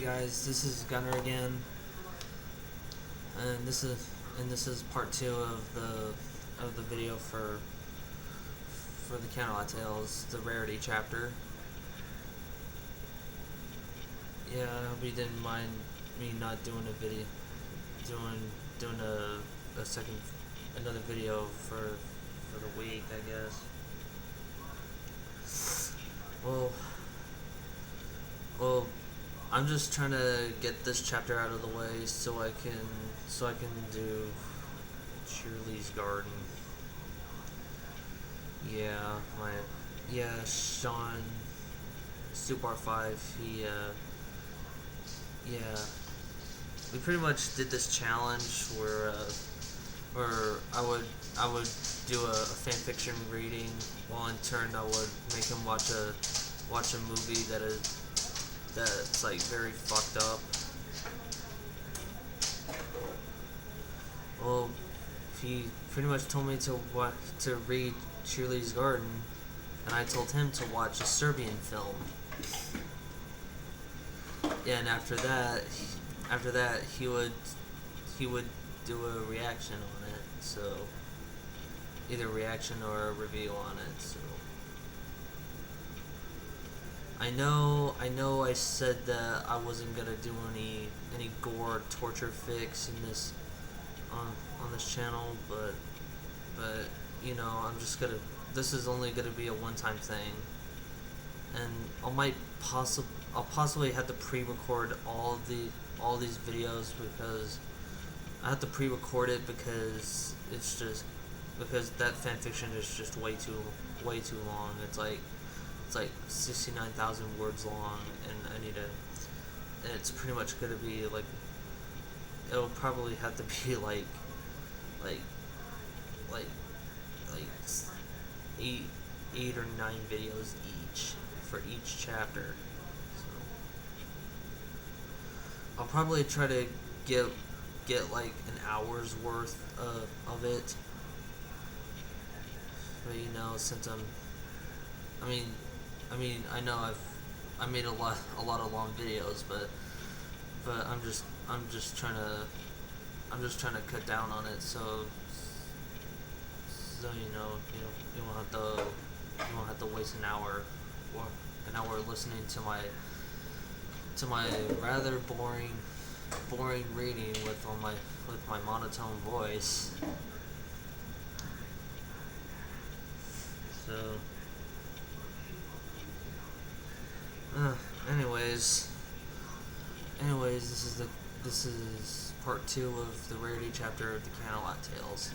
guys, this is Gunner again, and this is part two of the video for the Canterlot Tales, the Rarity chapter. Yeah, I hope you didn't mind me not doing a video, doing another video for the week, I guess. Well, I'm just trying to get this chapter out of the way so I can do Shirley's Garden. Sean Super 5. We pretty much did this challenge where I would do a fan fiction reading, while in turn I would make him watch a movie that's like very fucked up. Well, he pretty much told me to read Shirley's Garden, and I told him to watch a Serbian film. Yeah, and after that he would do a reaction on it. So either reaction or a review on it. So I know I said that I wasn't gonna do any gore torture fics in this on this channel, but you know, this is only gonna be a one-time thing, and I'll possibly have to pre-record all these videos, because I have to pre-record it because that fanfiction is just way too long. It's like 69,000 words long, and it's pretty much gonna be like, it'll probably have to be like eight or 9 videos each for each chapter. So I'll probably try to get like an hour's worth of it. But you know, since I know I made a lot of long videos, but I'm just trying to cut down on it, so you won't have to waste an hour listening to my rather boring reading with my monotone voice. So anyways, this is part 2 of the Rarity chapter of the Canterlot Tales.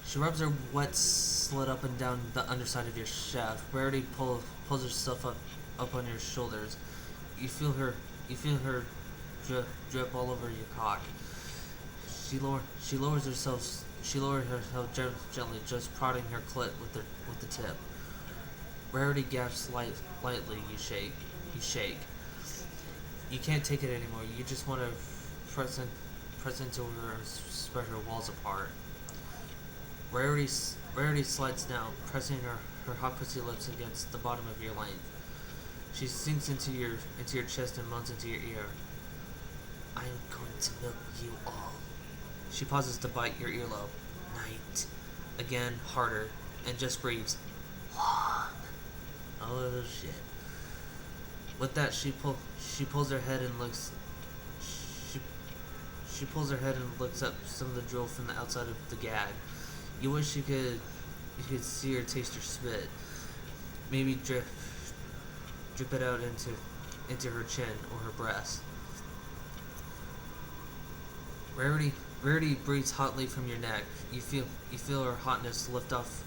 She rubs her wet slit up and down the underside of your shaft. Rarity pulls herself up on your shoulders. You feel her drip all over your cock. She lowers herself gently, just prodding her clit with the tip. Rarity gasps lightly. You shake. You can't take it anymore. You just want to press into her and spread her walls apart. Rarity slides down, pressing her hot pussy lips against the bottom of your length. She sinks into your chest and moans into your ear. I am going to milk you all. She pauses to bite your earlobe. Night. Again, harder, and just breathes. Long. Oh shit. With that, she pulls her head and looks. She pulls her head and looks up some of the drool from the outside of the gag. You wish you could see or taste your spit. Maybe drip it out into her chin or her breast. Rarity breathes hotly from your neck. You feel her hotness lift off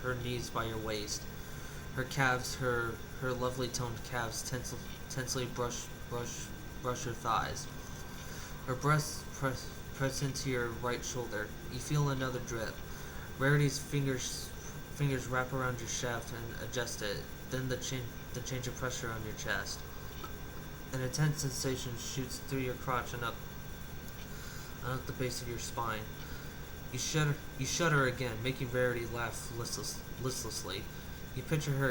her knees by your waist. Her calves, her lovely toned calves, tensely brush your thighs. Her breasts press into your right shoulder. You feel another drip. Rarity's fingers wrap around your shaft and adjust it. Then the change of pressure on your chest. An intense sensation shoots through your crotch and up the base of your spine. You shudder again, making Rarity laugh listlessly. You picture her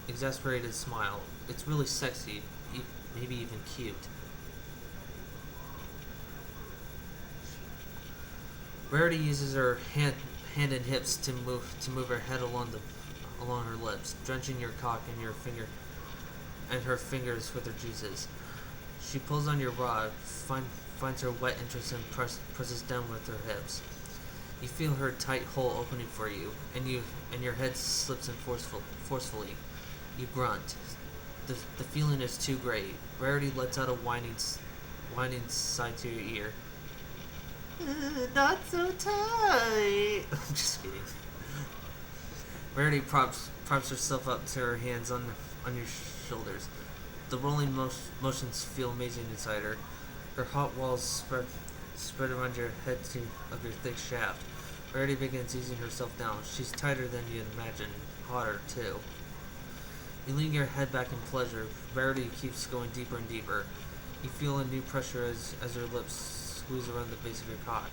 exasperated smile. It's really sexy, maybe even cute. Rarity uses her hand and hips to move her head along her lips, drenching your cock and her fingers with her juices. She pulls on your rod, finds her wet interest and presses down with her hips. You feel her tight hole opening for you, and your head slips in forcefully. You grunt. The feeling is too great. Rarity lets out a whining sigh to your ear. Not so tight. I'm just kidding. Rarity props herself up to her hands on your shoulders. The rolling motions feel amazing inside her. Her hot walls spread around your head of your thick shaft. Rarity begins easing herself down. She's tighter than you'd imagine, hotter too. You lean your head back in pleasure. Rarity keeps going deeper and deeper. You feel a new pressure as her lips squeeze around the base of your cock.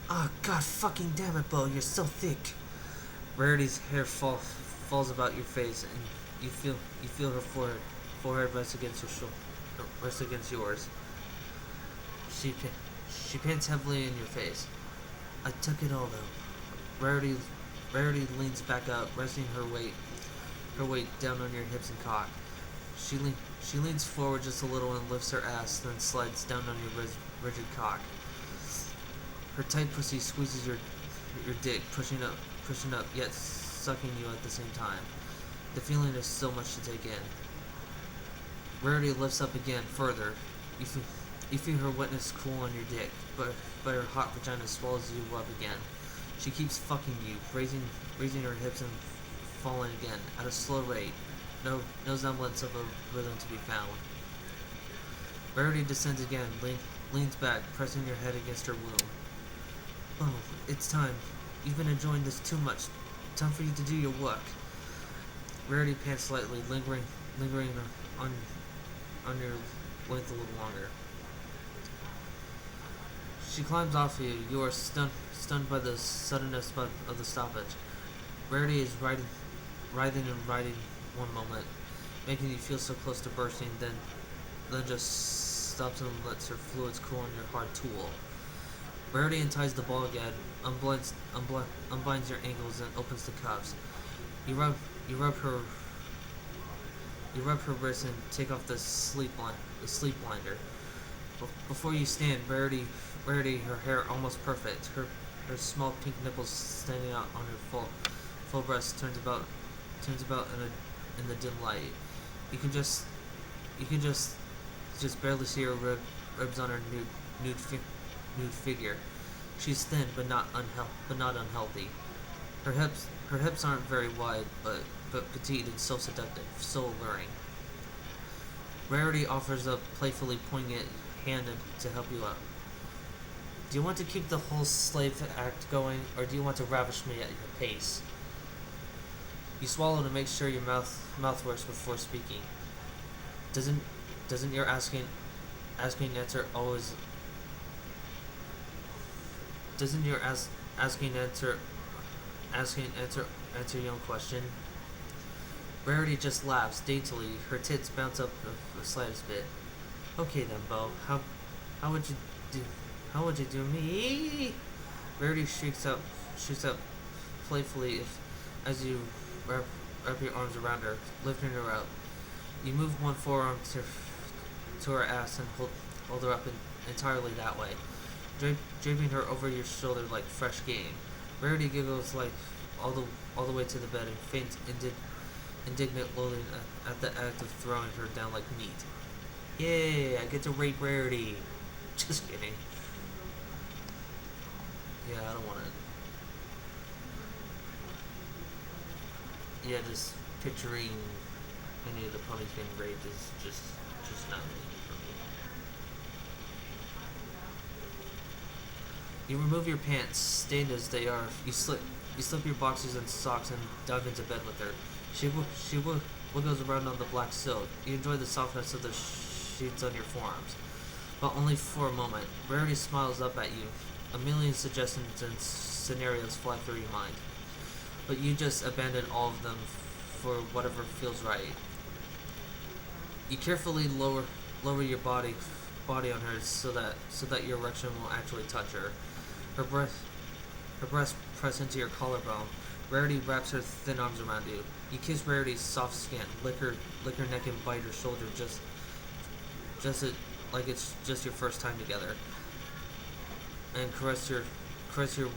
Oh, god fucking damn it, Bo, you're so thick. Rarity's hair falls about your face, and you feel her forehead rest against yours. She pants heavily in your face. I took it all though. Rarity leans back up, resting her weight down on your hips and cock. She leans forward just a little and lifts her ass, then slides down on your rigid cock. Her tight pussy squeezes your dick, pushing up, yet sucking you at the same time. The feeling is so much to take in. Rarity lifts up again, further. You feel her wetness cool on your dick, but her hot vagina swallows you up again. She keeps fucking you, raising her hips and falling again, at a slow rate. No semblance of a rhythm to be found. Rarity descends again, leans back, pressing your head against her womb. Oh, it's time. You've been enjoying this too much. Time for you to do your work. Rarity pants slightly, lingering on your length a little longer. She climbs off you. You are stunned by the suddenness of the stoppage. Rarity is writhing one moment, making you feel so close to bursting, then just stops and lets her fluids cool on your hard tool. Rarity unties the ball gag, unbinds your ankles, and opens the cuffs. You rub her wrists and take off the sleep blinder. Before you stand, Rarity, her hair almost perfect, her small pink nipples standing out on her full breast turns about in the dim light. You can just barely see her ribs on her nude figure. She's thin but not unhealthy. Her hips aren't very wide, but petite and so seductive, so alluring. Rarity offers a playfully poignant hand to help you up. Do you want to keep the whole slave act going, or do you want to ravish me at your pace? You swallow to make sure your mouth works before speaking. Doesn't your asking answer always? Doesn't your asking answer your own question? Rarity just laughs daintily. Her tits bounce up the slightest bit. Okay then, Bo. How would you do me? Rarity shrieks up playfully as you wrap your arms around her, lifting her up. You move one forearm to her ass and hold her up entirely that way, draping her over your shoulder like fresh game. Rarity giggles like all the way to the bed and faints indignant loathing at the act of throwing her down like meat. Yay, I get to rape Rarity. Just kidding. Yeah, I don't want to. Yeah, just picturing any of the ponies being raped is just not me for me. You remove your pants, stained as they are. You slip your boxers and socks and dive into bed with her. She wiggles around on the black silk. You enjoy the softness of the sheets on your forearms. but only for a moment. Rarity smiles up at you. A million suggestions and scenarios fly through your mind, but you just abandon all of them for whatever feels right. You carefully lower your body on her so that your erection will actually touch her. Her breasts press into your collarbone. Rarity wraps her thin arms around you. You kiss Rarity's soft skin, lick her neck and bite her shoulder like it's just your first time together. And caress your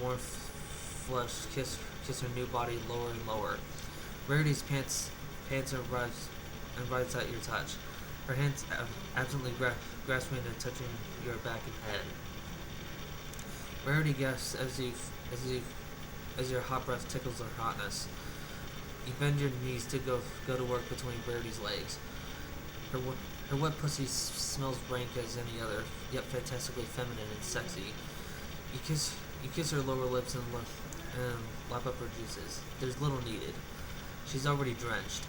warm flesh, kiss her new body lower and lower. Rarity's pants and rise at your touch. Her hands absently grasping and touching your back and head. Rarity gasps as your hot breath tickles her hotness. You bend your knees to go to work between Rarity's legs. Her wet pussy smells rank as any other, yet fantastically feminine and sexy. You kiss her lower lips and lap up her juices. There's little needed. She's already drenched.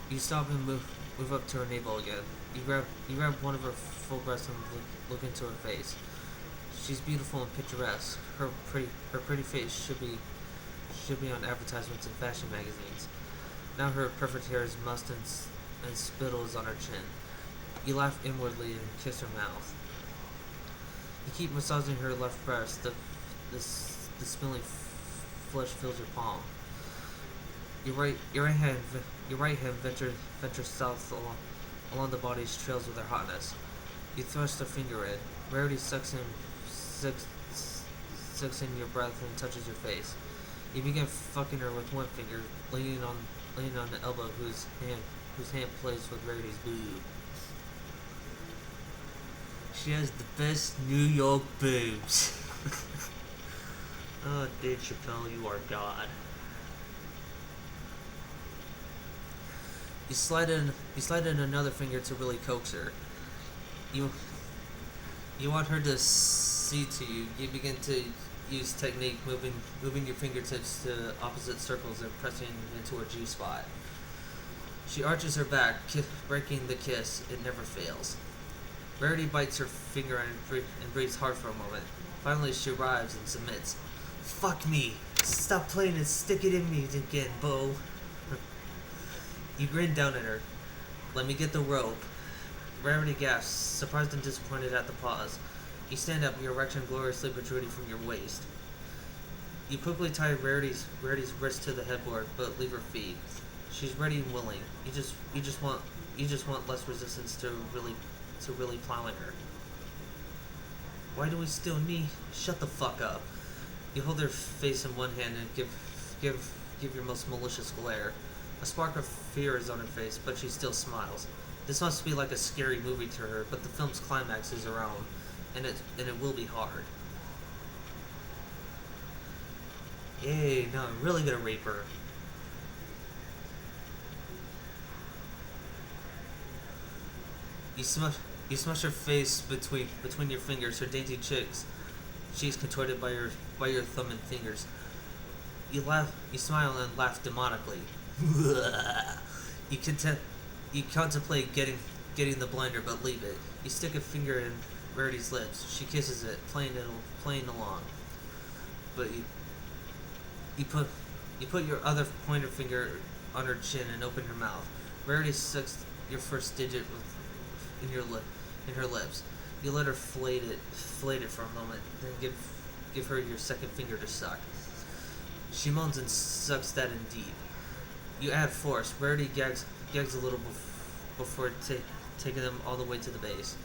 You stop and move up to her navel again. You grab one of her full breasts and look into her face. She's beautiful and picturesque. Her pretty face should be on advertisements in fashion magazines. Now her perfect hair is mussed and spittle is on her chin. You laugh inwardly and kiss her mouth. You keep massaging her left breast. The spilling flesh fills your palm. Your right hand ventures south along the body's trails with her hotness. You thrust a finger in. Rarity sucks in your breath and touches your face. You begin fucking her with one finger, leaning on the elbow whose hand plays with Rarity's boob. She has the best New York boobs. Oh, Dave Chappelle, you are God. You slide in another finger to really coax her. You want her to see to you. You begin to use technique, moving your fingertips to opposite circles and pressing into her G spot. She arches her back, breaking the kiss. It never fails. Rarity bites her finger and breathes hard for a moment. Finally, she arrives and submits. Fuck me! Stop playing and stick it in me again, Bo. You grin down at her. Let me get the rope. Rarity gasps, surprised and disappointed at the pause. You stand up, your erection gloriously protruding from your waist. You quickly tie Rarity's wrist to the headboard, but leave her feet. She's ready and willing. You just want less resistance to really plowing her. Why do we still need? Shut the fuck up. You hold her face in one hand and give your most malicious glare. A spark of fear is on her face, but she still smiles. This must be like a scary movie to her, but the film's climax is her own, and it will be hard. Yay, now I'm really gonna rape her. You smush her face between your fingers, her dainty cheeks contorted by your thumb and fingers. You smile and laugh demonically. You contemplate getting the blinder, but leave it. You stick a finger in Rarity's lips. She kisses it, playing along. But you put your other pointer finger on her chin and open her mouth. Rarity sucks your first digit in her lips. You let her flate it for a moment, then give her your second finger to suck. She moans and sucks that in deep. You add force. Rarity gags a little before taking them all the way to the base.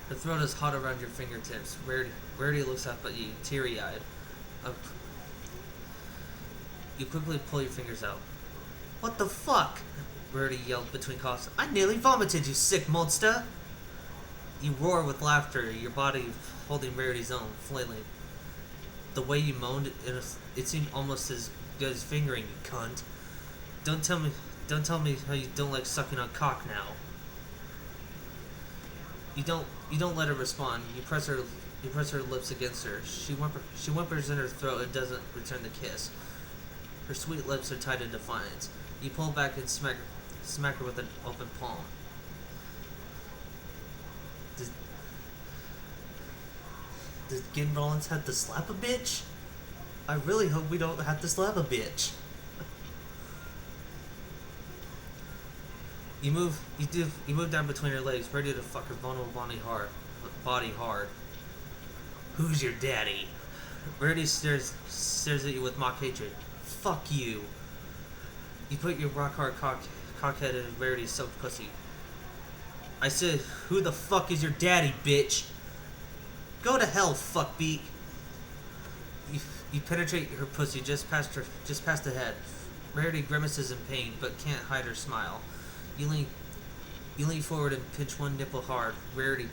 Her throat is hot around your fingertips. Rarity looks up at you, teary-eyed. You quickly pull your fingers out. What the fuck? Rarity yelled between coughs. I nearly vomited, you sick monster! You roar with laughter, your body holding Rarity's own, flailing. The way you moaned, it seemed almost as good as fingering, you cunt. Don't tell me how you don't like sucking on cock now. You don't let her respond. You press her lips against her. She whimpers in her throat and doesn't return the kiss. Her sweet lips are tied in defiance. You pull back and smack her with an open palm. Did, did Gin Rollins have to slap a bitch? I really hope we don't have to slap a bitch. You move down between her legs, ready to fuck her vulnerable body hard. Who's your daddy? Rarity stares at you with mock hatred. Fuck you. You put your rock hard cockhead in Rarity's soaked pussy. I said, who the fuck is your daddy, bitch? Go to hell, fuckbeak. You penetrate her pussy just past the head. Rarity grimaces in pain, but can't hide her smile. You lean forward and pinch one nipple hard. Rarity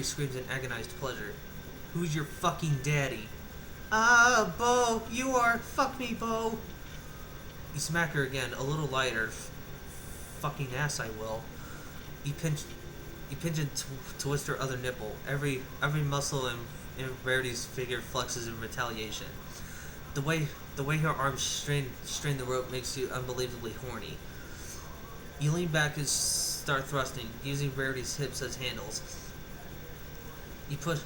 screams in agonized pleasure. Who's your fucking daddy? Ah, Bo, you are. Fuck me, Bo. You smack her again, a little lighter. Fucking ass, I will. You pinch and twist her other nipple. Every muscle in Rarity's figure flexes in retaliation. The way her arms strain the rope makes you unbelievably horny. You lean back and start thrusting, using Rarity's hips as handles. You push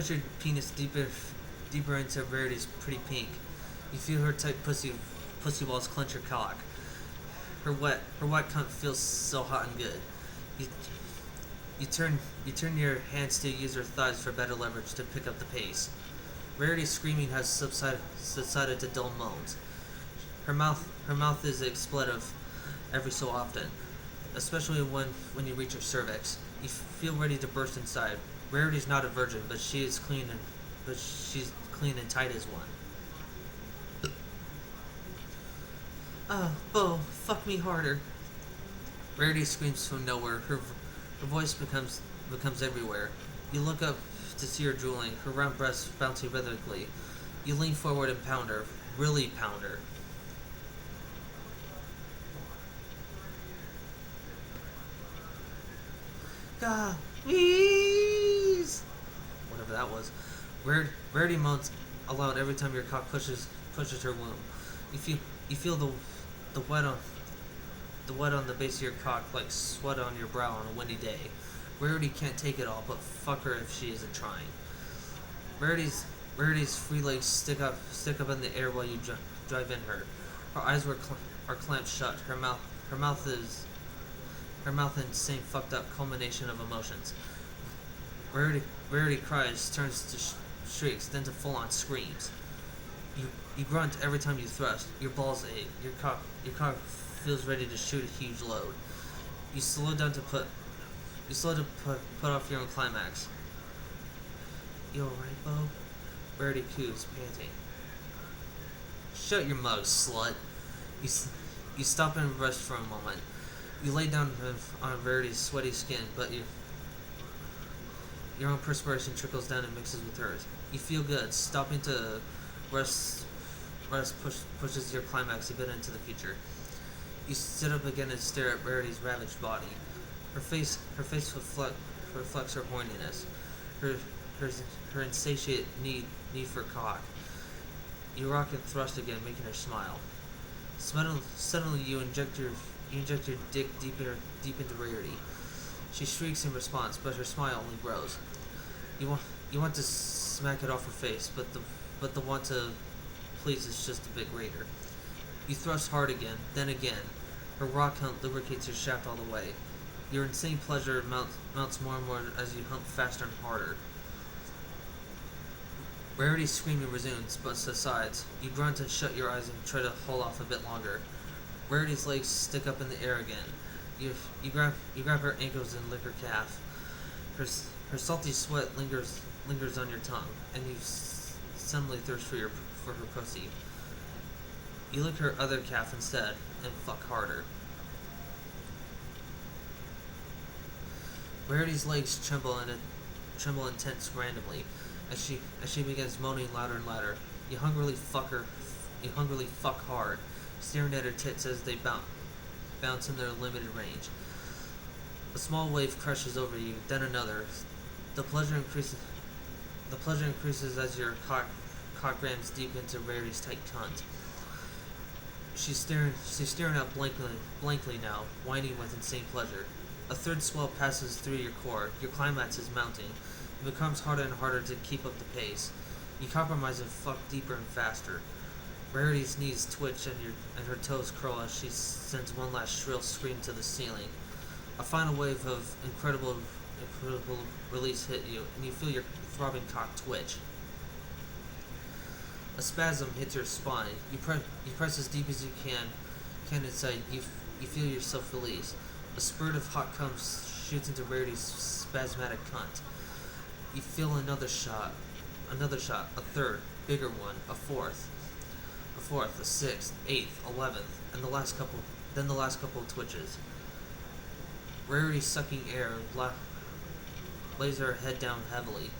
your penis deeper into Rarity's pretty pink. You feel her tight pussy walls clench her cock. Her wet cunt feels so hot and good. You turn your hands to use her thighs for better leverage to pick up the pace. Rarity's screaming has subsided to dull moans. Her mouth is expletive every so often, especially when you reach her cervix. You feel ready to burst inside. Rarity's not a virgin, but she's clean and tight as one. Bo, fuck me harder. Rarity screams from nowhere. Her voice becomes everywhere. You look up to see her drooling, her round breasts bouncing rhythmically. You lean forward and pound her. Really pound her. God, please. Whatever that was. Rarity moans aloud every time your cock pushes her womb. You feel the wet on the base of your cock like sweat on your brow on a windy day. Rarity can't take it all, but fuck her if she isn't trying. Rarity's free legs stick up in the air while you drive in her. Her eyes are clamped shut. Her mouth in same fucked up culmination of emotions. Rarity cries, turns to shrieks, then to full on screams. You grunt every time you thrust. Your balls ache. Your cock feels ready to shoot a huge load. You slow to put off your own climax. You alright, Bo? Rarity coos, panting. Shut your mug, slut. You stop and rest for a moment. You lay down on Rarity's sweaty skin, but your own perspiration trickles down and mixes with hers. You feel good. Stopping to rest pushes your climax a bit into the future. You sit up again and stare at Rarity's ravaged body. Her face reflects her horniness, her insatiate need for cock. You rock and thrust again, making her smile. Suddenly, you inject your dick deep into Rarity. She shrieks in response, but her smile only grows. You want to smack it off her face, but the want to please is just a bit greater. You thrust hard again, then again. Her rock hunt lubricates your shaft all the way. Your insane pleasure mounts more and more as you hump faster and harder. Rarity's screaming resumes, but subsides. You grunt and shut your eyes and try to hold off a bit longer. Rarity's legs stick up in the air again. You grab her ankles and lick her calf. Her salty sweat lingers on your tongue, and you suddenly thirst for her pussy. You lick her other calf instead, and fuck harder. Rarity's legs tremble and tense randomly as she begins moaning louder and louder. You hungrily fuck hard, staring at her tits as they bounce in their limited range. A small wave crashes over you, then another. The pleasure increases as your cock rams deep into Rarity's tight cunt. She's staring out blankly now, whining with insane pleasure. A third swell passes through your core. Your climax is mounting. It becomes harder and harder to keep up the pace. You compromise and fuck deeper and faster. Rarity's knees twitch and her toes curl as she sends one last shrill scream to the ceiling. A final wave of incredible release hit you, and you feel your throbbing cock twitch. A spasm hits your spine. You press as deep as you can inside. You feel yourself release. A spurt of hot cum shoots into Rarity's spasmodic cunt. You feel another shot, a third, bigger one, a fourth, a sixth, eighth, 11th, and the last couple twitches. Rarity sucking air, lays her head down heavily.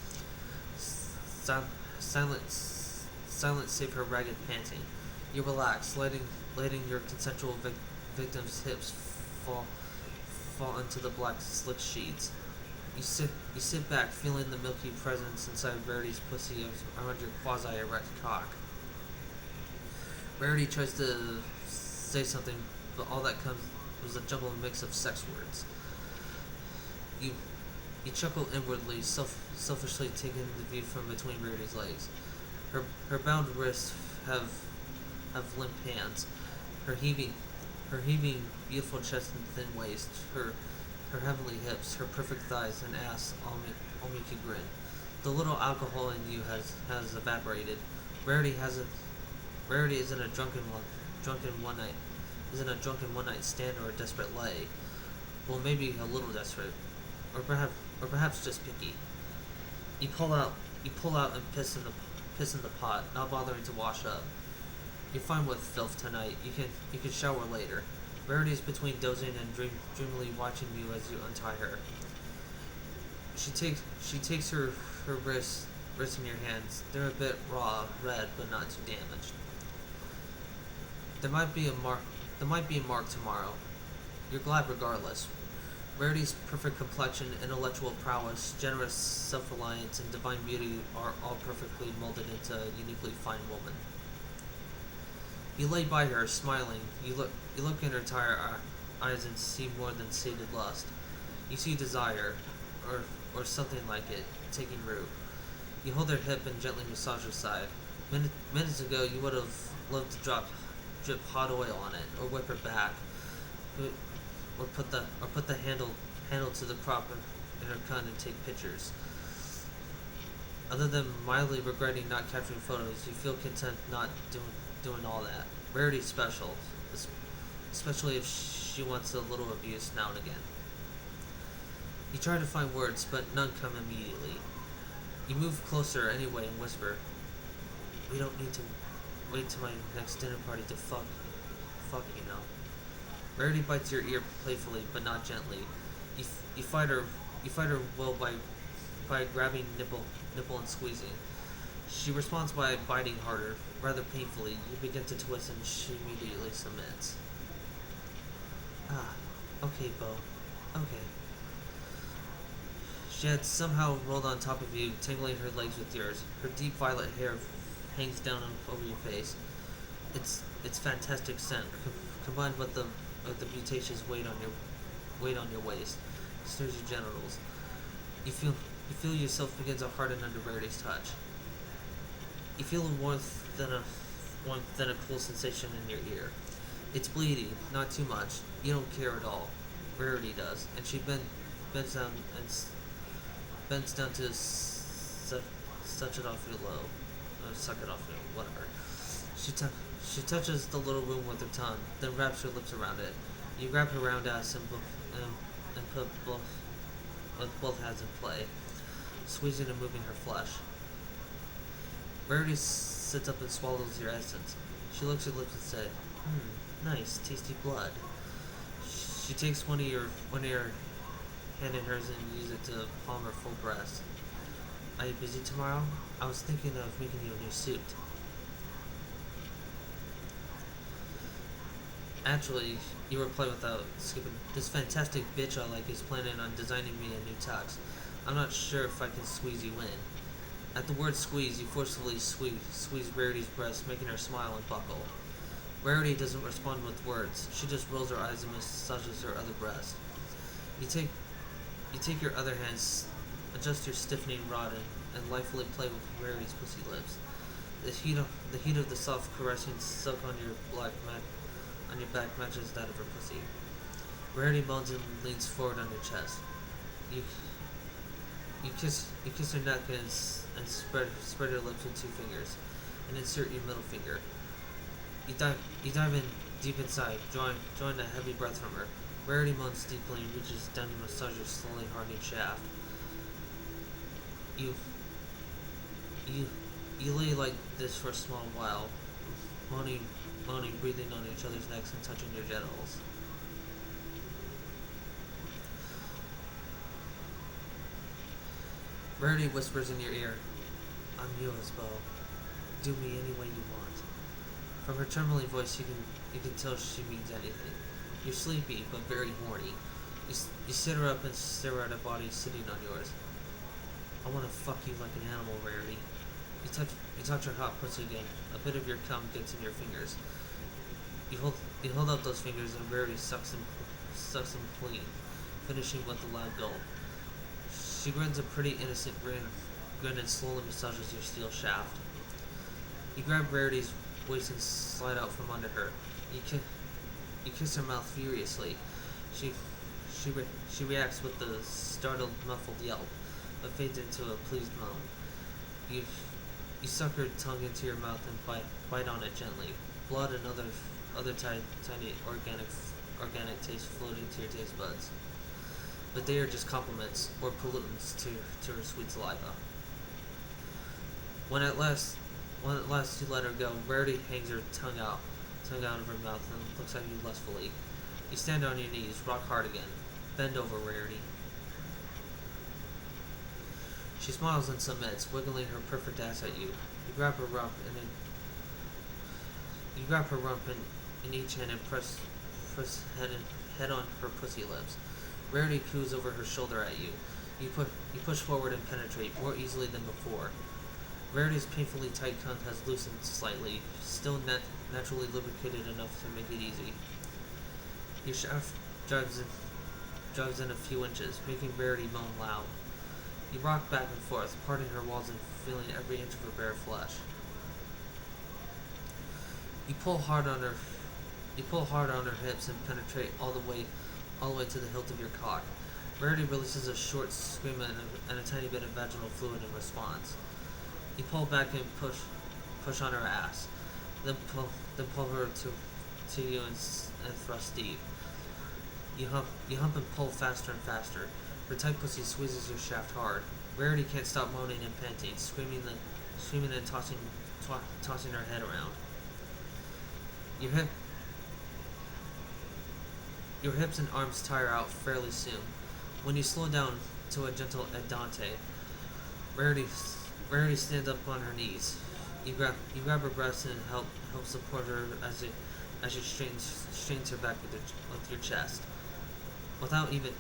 Silent save her ragged panting. You relax, letting your consensual victim's hips fall into the black slick sheets. You sit back, feeling the milky presence inside Rarity's pussy around your quasi-erect cock. Rarity tries to say something, but all that comes was a jumbled mix of sex words. You chuckle inwardly, selfishly taking the view from between Rarity's legs. Her bound wrists have limp hands. Her heaving, beautiful chest and thin waist. Her heavenly hips, her perfect thighs and ass all make you grin. The little alcohol in you has evaporated. Rarity isn't a drunken one night stand or a desperate lay. Well, maybe a little desperate, or perhaps just picky. You pull out and piss in the pot, not bothering to wash up. You're fine with filth tonight. You can shower later. Rarity is between dozing and dreamily watching you as you untie her. She takes her wrists in your hands. They're a bit raw, red, but not too damaged. There might be a mark tomorrow. You're glad regardless. Rarity's perfect complexion, intellectual prowess, generous self-reliance, and divine beauty are all perfectly molded into a uniquely fine woman. You lay by her, smiling. You look in her tired eyes and see more than sated lust. You see desire, or something like it, taking root. You hold her hip and gently massage her side. Minutes ago, you would have loved to drip hot oil on it, or whip her back, or put the handle to the crop in her cunt and take pictures. Other than mildly regretting not capturing photos, you feel content not doing all that. Rarity's special, especially if she wants a little abuse now and again. You try to find words, but none come immediately. You move closer anyway and whisper, "We don't need to wait till my next dinner party to fuck, you know." Rarity bites your ear playfully, but not gently. You fight her will by grabbing nipple and squeezing. She responds by biting harder, rather painfully. You begin to twist and she immediately submits. Okay, Bo. Okay. She had somehow rolled on top of you, tangling her legs with yours. Her deep violet hair hangs down over your face. It's fantastic scent, combined with the butaceous weight on your waist. Stirs your genitals. You feel yourself begin to harden under Rarity's touch. You feel a warmth than a cool sensation in your ear. It's bleeding, not too much. You don't care at all. Rarity does, and she bends down to suck it off your low, suck it off your whatever. She touches the little wound with her tongue, then wraps her lips around it. You grab her round ass and put both hands in play, squeezing and moving her flesh. Rarity sits up and swallows your essence. She licks her lips and says, nice, tasty blood. She takes one of your hand in hers and uses it to palm her full breast. Are you busy tomorrow? I was thinking of making you a new suit. Actually, you reply without skipping. This fantastic bitch I like is planning on designing me a new tux. I'm not sure if I can squeeze you in. At the word squeeze, you forcefully squeeze Rarity's breast, making her smile and buckle. Rarity doesn't respond with words. She just rolls her eyes and massages her other breast. You take you take your other hands, adjust your stiffening rod, and lightly play with Rarity's pussy lips. The heat of the soft caressing silk on your on your back matches that of her pussy. Rarity moans and leans forward on your chest. You you kiss her neck and spread your lips with two fingers, and insert your middle finger. You dive in deep inside, drawing a heavy breath from her. Rarity moans deeply and reaches down to massage your slowly hardening shaft. You you you lay like this for a small while, moaning, breathing on each other's necks and touching your genitals. Rarity whispers in your ear, "I'm yours, Bo. Do me any way you want." From her trembling voice, you can tell she means anything. You're sleepy, but very horny. You sit her up and stare at her body sitting on yours. "I want to fuck you like an animal, Rarity." You touch her hot pussy again. A bit of your cum gets in your fingers. You hold out those fingers and Rarity sucks them clean, finishing with a loud gulp. She grins a pretty innocent grin and slowly massages your steel shaft. You grab Rarity's waist and slide out from under her. You kiss her mouth furiously. She reacts with a startled, muffled yelp, but fades into a pleased moan. You suck her tongue into your mouth and bite on it gently. Blood and other tiny organic taste floating to your taste buds. But they are just compliments or pollutants to her sweet saliva. When at last you let her go, Rarity hangs her tongue out of her mouth and looks at you lustfully. You stand on your knees, rock hard again. Bend over, Rarity. She smiles and submits, wiggling her perfect ass at you. You grab her rump in each hand and press head on her pussy lips. Rarity coos over her shoulder at you. You push forward and penetrate more easily than before. Rarity's painfully tight cunt has loosened slightly, still naturally lubricated enough to make it easy. Your shaft drives in a few inches, making Rarity moan loud. You rock back and forth, parting her walls and feeling every inch of her bare flesh. You pull hard on her hips and penetrate all the way to the hilt of your cock. Rarity releases a short scream and a tiny bit of vaginal fluid in response. You pull back and push on her ass, then pull her to you and thrust deep. You hump and pull faster and faster. Her tight pussy squeezes your shaft hard. Rarity can't stop moaning and panting, screaming and tossing her head around. Your hips and arms tire out fairly soon. When you slow down to a gentle andante, Rarity stands up on her knees. You grab her breasts and help support her as you strains her back with your chest. Without even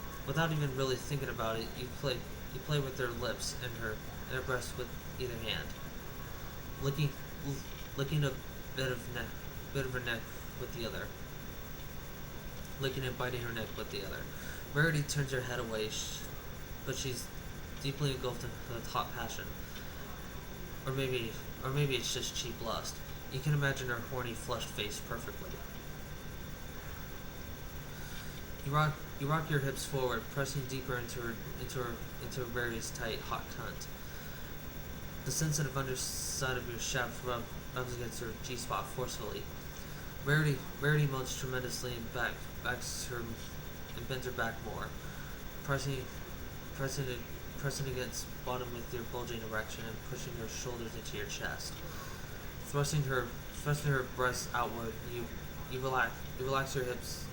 really thinking about it, you play with her lips and her breast with either hand, licking a bit of her neck with the other, licking and biting her neck with the other. Rarity turns her head away, but she's deeply engulfed in hot passion, or maybe it's just cheap lust. You can imagine her horny, flushed face perfectly. You rock your hips forward, pressing deeper into Rarity's tight, hot cunt. The sensitive underside of your shaft rubs against her G-spot forcefully. Rarity moans tremendously and backs her and bends her back more, pressing against bottom with your bulging erection and pushing her shoulders into your chest. Thrusting her breasts outward, you relax your hips.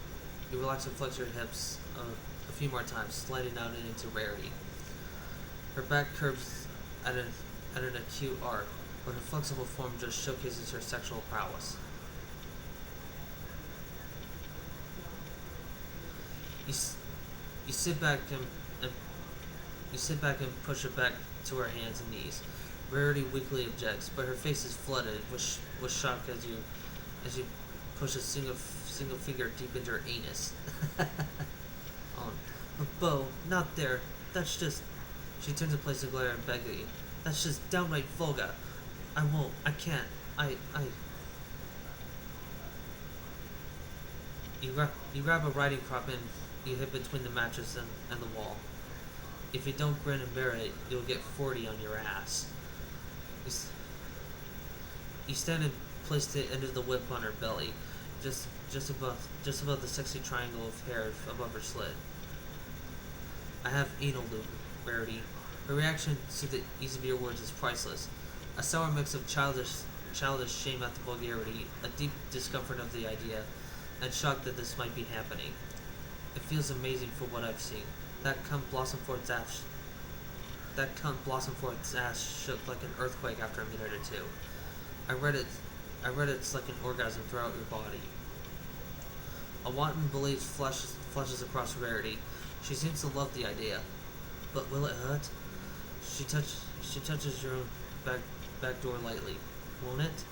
You relax and flex your hips a few more times, sliding out and into Rarity. Her back curves at an acute arc, but her flexible form just showcases her sexual prowess. You sit back and push her back to her hands and knees. Rarity weakly objects, but her face is flooded with shock as you push a single finger deep into her anus. Bo, not there. That's just... She turns in place to glare and beg at you. That's just downright vulgar. I won't. I can't. I... You grab a riding crop and you hit between the mattress and the wall. If you don't grin and bear it, you'll get 40 on your ass. You stand and place the end of the whip on her belly, just above the sexy triangle of hair above her slit. I have anal lube, Rarity. Her reaction to the ease of your words is priceless. A sour mix of childish shame at the vulgarity, a deep discomfort of the idea, and shock that this might be happening. It feels amazing for what I've seen. That cunt blossom for its ass shook like an earthquake after a minute or two. I read it's like an orgasm throughout your body. A wanton belief flashes across Rarity. She seems to love the idea. But will it hurt? She touches your own back door lightly. Won't it?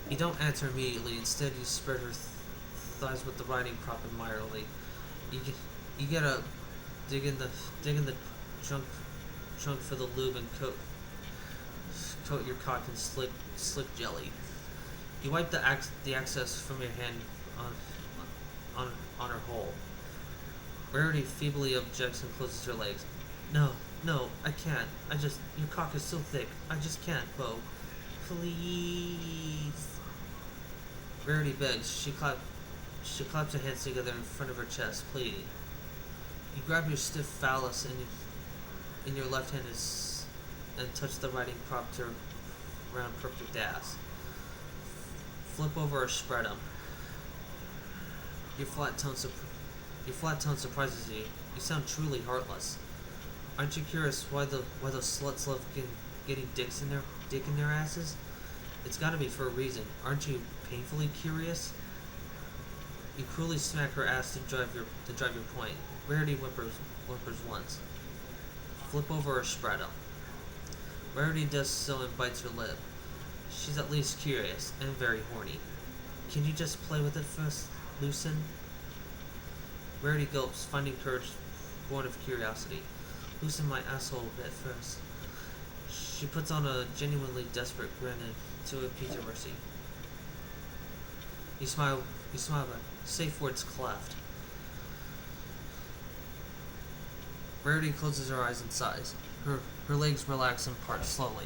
You don't answer immediately. Instead, you spread her thighs with the riding crop admirably. You get up, dig in the trunk for the lube and coat your cock in slick jelly. You wipe the excess from your hand on her hole. Rarity feebly objects and closes her legs. No, I can't. Your cock is so thick. I just can't, Bo. Please. Rarity begs. She claps her hands together in front of her chest, pleading. You grab your stiff phallus in your left hand and touch the riding crop to her round perfect ass. Flip over or spread them. Your flat tone surprises you. You sound truly heartless. Aren't you curious why those sluts love getting dick in their asses? It's got to be for a reason. Aren't you painfully curious? You cruelly smack her ass to drive your point. Rarity whimpers once. Flip over or spread them. Rarity does so and bites her lip. She's at least curious and very horny. Can you just play with it first, Loosen? Rarity gulps, finding courage born of curiosity. Loosen my asshole a bit first. She puts on a genuinely desperate grin to appease her mercy. You smile back. Safe words cleft. Rarity closes her eyes and sighs. Her legs relax and part slowly.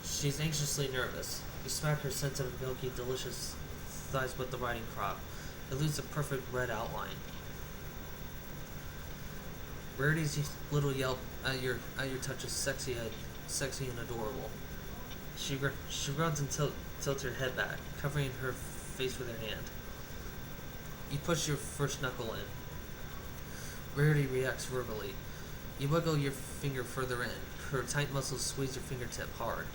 She's anxiously nervous. You smack her sensitive, milky, delicious thighs with the riding crop. It leaves a perfect red outline. Rarity's little yelp at your touch is sexy and adorable. She grunts and tilts her head back, covering her face with her hand. You push your first knuckle in. Rarity reacts verbally. You wiggle your finger further in. Her tight muscles squeeze your fingertip hard.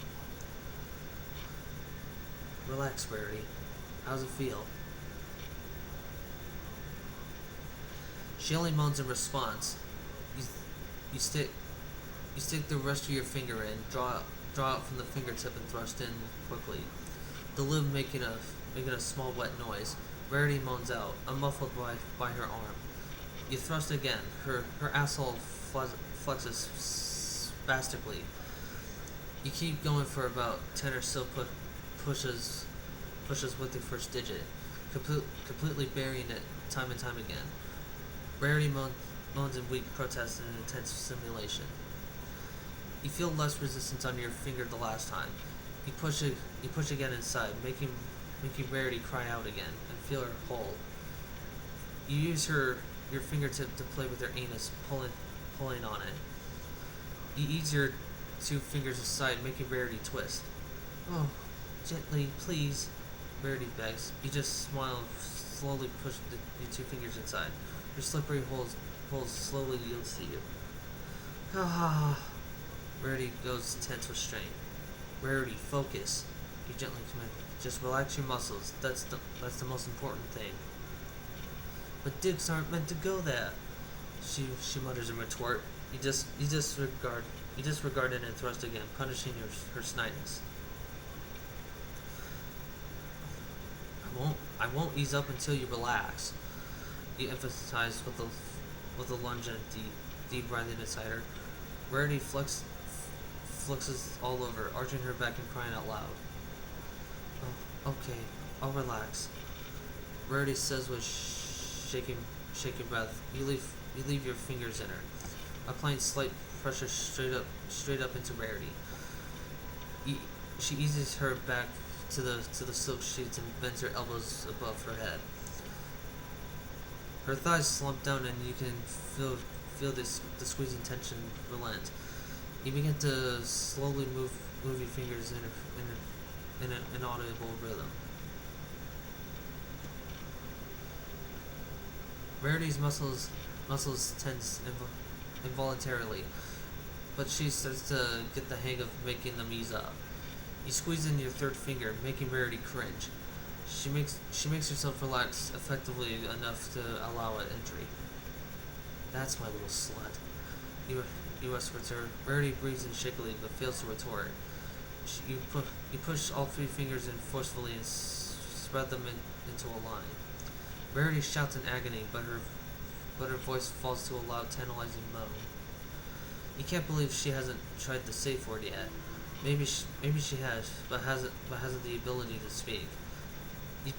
Relax, Rarity. How's it feel? She only moans in response. You stick the rest of your finger in, draw out from the fingertip and thrust in quickly. The lube making a small wet noise. Rarity moans out, unmuffled by her arm. You thrust again. Her asshole flexes spastically. You keep going for about 10 or so pushes with the first digit, completely burying it time and time again. Rarity moans in weak protest and intense simulation. You feel less resistance on your finger the last time. You push again inside, making Rarity cry out again and feel her hold. You use your fingertip to play with her anus, pulling on it. You ease your two fingers aside, making Rarity twist. Oh, gently, please, Rarity begs. You just smile and slowly push your two fingers inside. Your slippery hole slowly yields to you. Ah. Rarity goes tense with strain. Rarity, focus. You gently command. Just relax your muscles. That's the most important thing. But dicks aren't meant to go there. She mutters in retort. You disregard it and thrust again, punishing her snidiness. I won't ease up until you relax. He emphasized with a lunge and a deep breathing inside her. Rarity fluxes all over, arching her back and crying out loud. Oh, okay, I'll relax. Rarity says with shaking breath. You leave your fingers in her, applying slight pressure straight up into Rarity. She eases her back to the silk sheets and bends her elbows above her head. Her thighs slump down, and you can feel the squeezing tension relent. You begin to slowly move your fingers in an inaudible rhythm. Rarity's muscles tense involuntarily, but she starts to get the hang of making them ease up. You squeeze in your third finger, making Rarity cringe. She makes herself relax effectively enough to allow it entry. That's my little slut. You whispers her. Rarity breathes in shakily, but fails to retort. You push all three fingers in forcefully and spread them into a line. Rarity shouts in agony, but her voice falls to a loud, tantalizing moan. You can't believe she hasn't tried the safe word yet. Maybe she has, but hasn't the ability to speak. You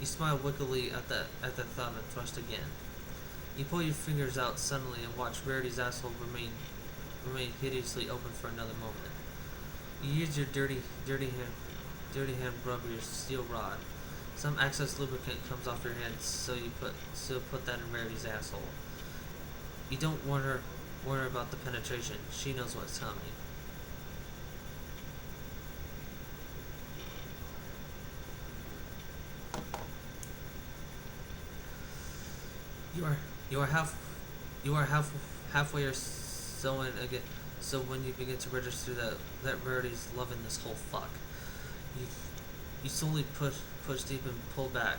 smile wickedly at that thought and thrust again. You pull your fingers out suddenly and watch Rarity's asshole remain hideously open for another moment. You use your dirty hand rub your steel rod. Some excess lubricant comes off your hand, so you put that in Rarity's asshole. You don't warn her about the penetration. She knows what's coming. You are halfway or so in again. So when you begin to register that Rarity's loving this whole fuck, you slowly push deep and pull back.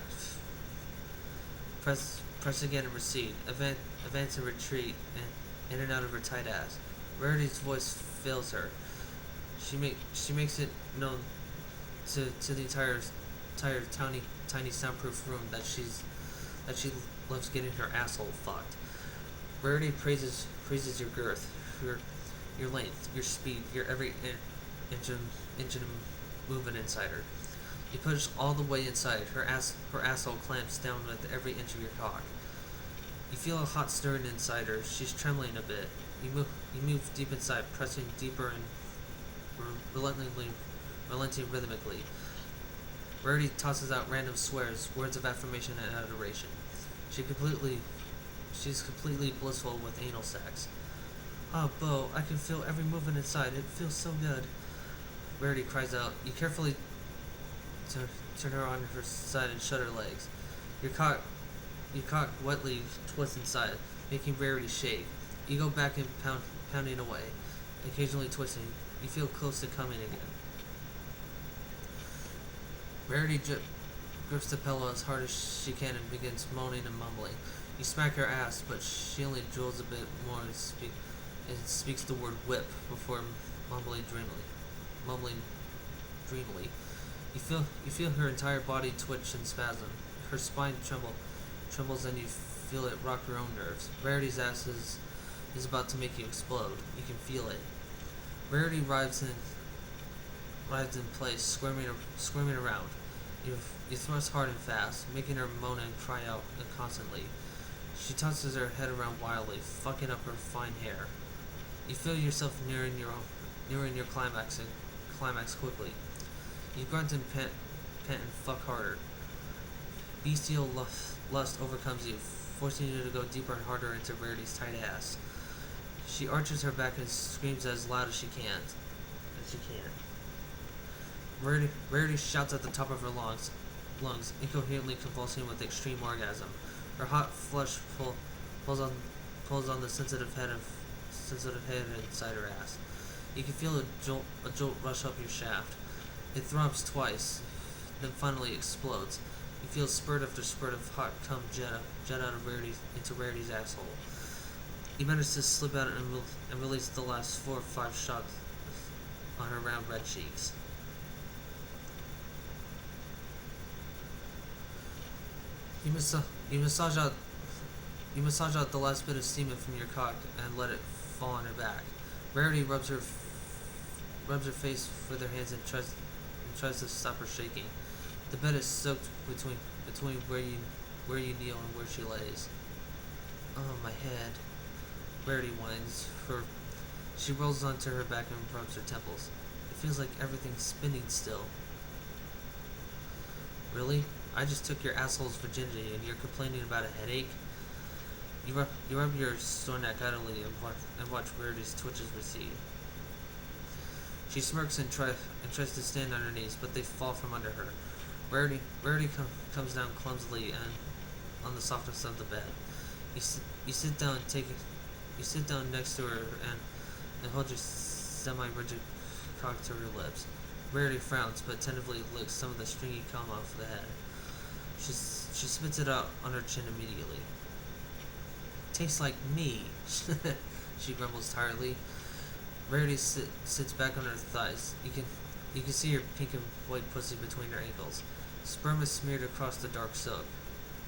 Press again and recede. Advance and retreat, and in and out of her tight ass. Rarity's voice fails her. She makes it known to the entire tiny soundproof room that she loves getting her asshole fucked. Rarity praises your girth, your length, your speed, your every inch of movement inside her. You push all the way inside. Her asshole clamps down with every inch of your cock. You feel a hot stirring inside her. She's trembling a bit. You move deep inside, pressing deeper and relenting rhythmically. Rarity tosses out random swears, words of affirmation and adoration. She's completely blissful with anal sex. Oh, Bo, I can feel every movement inside. It feels so good. Rarity cries out. You carefully turn her on her side and shut her legs. Your cock wetly twists inside, making Rarity shake. You go back and pounding away, occasionally twisting. You feel close to coming again. Rarity grips the pillow as hard as she can and begins moaning and mumbling. You smack her ass, but she only drools a bit more and speaks the word whip before mumbling dreamily. You feel her entire body twitch and spasm. Her spine trembles, and you feel it rock your own nerves. Rarity's ass is about to make you explode. You can feel it. Rarity writhes in place, squirming around. You thrust hard and fast, making her moan and cry out constantly. She tosses her head around wildly, fucking up her fine hair. You feel yourself nearing your climax quickly. You grunt and pant and fuck harder. Bestial lust overcomes you, forcing you to go deeper and harder into Rarity's tight ass. She arches her back and screams as loud as she can. Rarity shouts at the top of her lungs, incoherently convulsing with extreme orgasm. Her hot flesh pulls on the sensitive head inside her ass. You can feel a jolt rush up your shaft. It throbs twice, then finally explodes. You feel spurt after spurt of hot cum jet out of into Rarity's asshole. You manage to slip out and release the last 4 or 5 shots on her round red cheeks. You, you massage out you massage out the last bit of semen from your cock and let it fall on her back. Rarity rubs her face with her hands and tries to stop her shaking. The bed is soaked between where you kneel and where she lays. Oh, my head. Rarity whines. She rolls onto her back and rubs her temples. It feels like everything's spinning still. Really? I just took your asshole's virginity and you're complaining about a headache? You rub your sore neck idly and watch Rarity's twitches recede. She smirks and tries to stand on her knees, but they fall from under her. Rarity comes down clumsily and on the softness of the bed. You sit down next to her and hold your semi-rigid cock to her lips. Rarity frowns, but tentatively licks some of the stringy cum off the head. She spits it out on her chin immediately. Tastes like me, she grumbles tiredly. Rarity sits back on her thighs. You can see her pink and white pussy between her ankles. Sperm is smeared across the dark silk.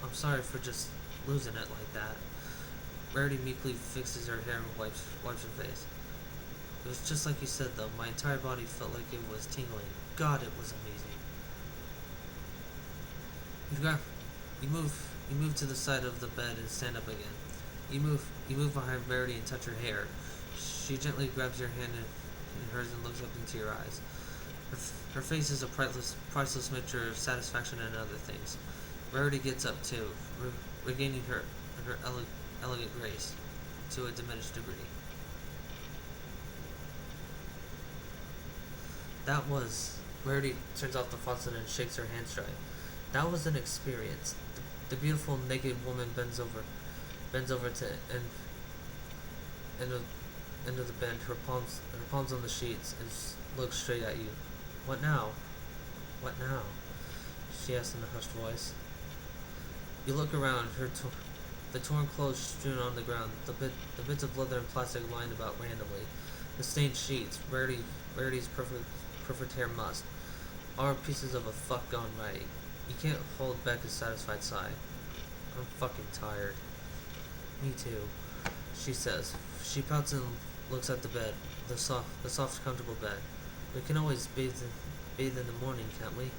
I'm sorry for just losing it like that. Rarity meekly fixes her hair and wipes her face. It was just like you said, though. My entire body felt like it was tingling. God, it was amazing. You move to the side of the bed and stand up again. You move behind Rarity and touch her hair. She gently grabs your hand in hers and looks up into your eyes. Her face is a priceless mixture of satisfaction and other things. Rarity gets up too, regaining her elegant grace to a diminished degree. Rarity turns off the faucet and shakes her hands dry. That was an experience. The beautiful naked woman bends over to end of the bed, her palms on the sheets, and looks straight at you. What now? What now? She asks in a hushed voice. You look around, the torn clothes strewn on the ground, the bits of leather and plastic lying about randomly, the stained sheets, Rarity's perfect hair mussed, all pieces of a fuck gone right. You can't hold back a satisfied sigh. I'm fucking tired. Me too, she says. She pouts and looks at the bed, the soft, comfortable bed. We can always bathe in the morning, can't we?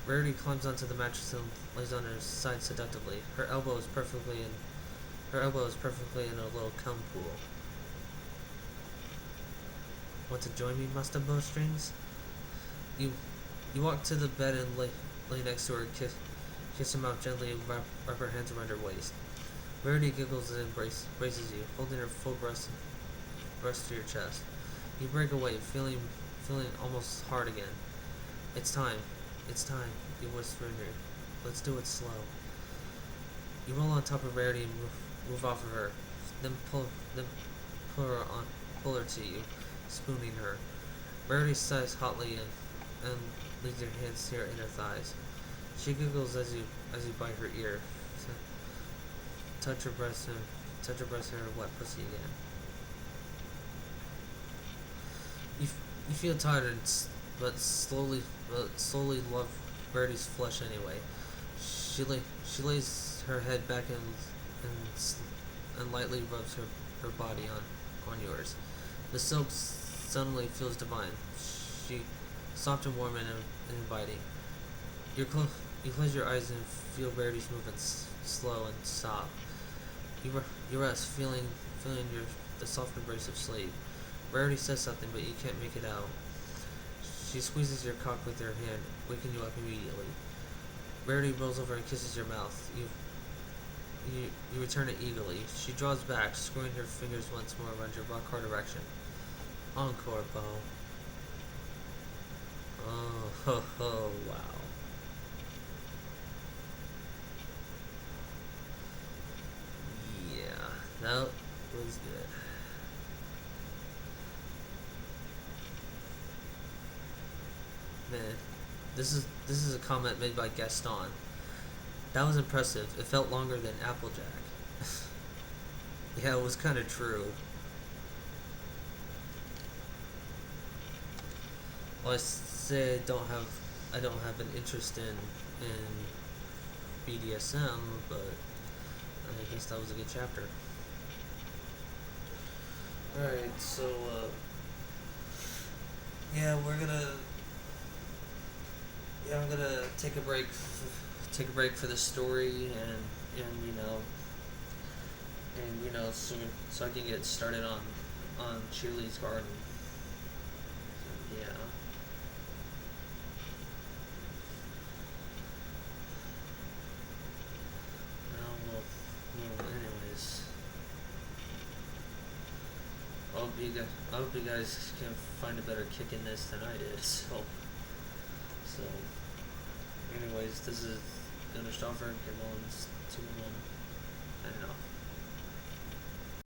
Rarity climbs onto the mattress and lays on her side seductively. Her elbow is perfectly in a little cum pool. Want to join me, Master Bowstrings? You walk to the bed and lay next to her, kiss her mouth gently and wrap her hands around her waist. Rarity giggles and embraces you, holding her full breast to your chest. You break away, feeling almost hard again. It's time, you whisper in her. Let's do it slow. You roll on top of Rarity and move off of her, then pull her to you, spooning her. Rarity sighs hotly and leads her hands to her inner thighs. She giggles as you bite her ear. Touch her breast and her wet pussy again. You feel tired, but slowly love Rarity's flesh anyway. She lays her head back and lightly rubs her body on yours. The silk suddenly feels divine. She soft and warm and inviting. You close your eyes and feel Rarity's movements slow and soft. You rest, feeling the soft embrace of sleep. Rarity says something, but you can't make it out. She squeezes your cock with her hand, waking you up immediately. Rarity rolls over and kisses your mouth. You return it eagerly. She draws back, screwing her fingers once more around your rock-hard erection. Encore, Bo. Oh, ho, ho, wow. Yeah, that was good. Man, this is a comment made by Gaston. That was impressive. It felt longer than Applejack. Yeah, it was kind of true. Well, I say I don't have an interest in BDSM, but I guess that was a good chapter. Alright, so, yeah, I'm gonna take a break, for the story, and so I can get started on Cheerly's garden. So, yeah. Anyways, I hope you guys can find a better kick in this than I did. So, anyways, this is Gunnar Stauffer, Get 2-1, and off.